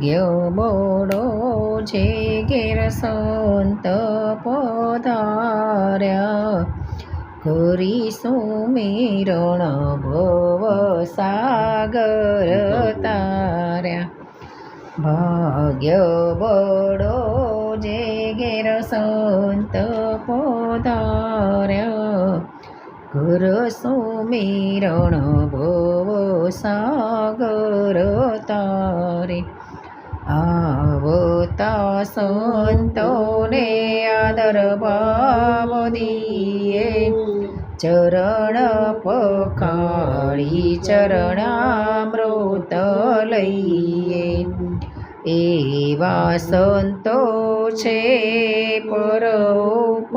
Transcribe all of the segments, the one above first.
ભાગ્ય બળો છે ઘેર સંત પધાર્યા, કરીશું મેરણ ભવ સાગર તાર્યા. ભાગ્ય બળો જે ઘેર સંત પધાર્યા, કરશું મેરણ ભવ સાગર તારે. આવતા સંતોને આદર ભાવ દીએ, ચરણ પખાળી ચરણામૃત લઈએ. એવા સંતો છે પરોપકારી,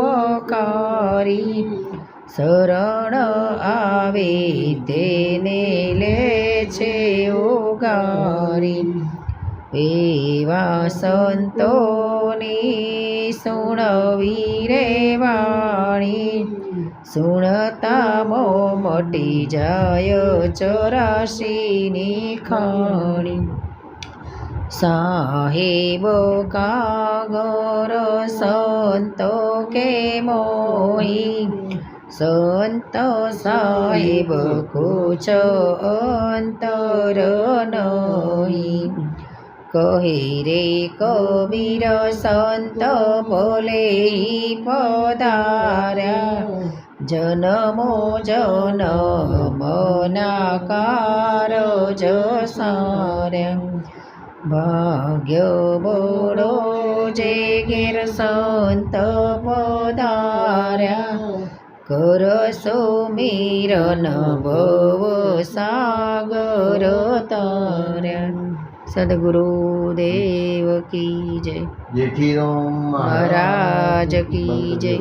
શરણ આવે તેને લે છે ઉગારી. એવા સંતોની સુણવી રે વાણી, સુણતા મટી જાય 84ની ખાણી. સાહેબ કાગર સંતો કે મોહી, સંત સાહેબ કુછ અંતર નહીં. કહે રે કબીર સંત ભલે પધાર્યા, જનમો જનમના કારજ સાર્યા. ભાગ્ય બળો જે ઘેર સંત પધાર્યા, કરશો મેરણ ભવ સાગર તાર્યા. સદગુરુદેવ કી જય. જેઠી મહારાજ કી જય.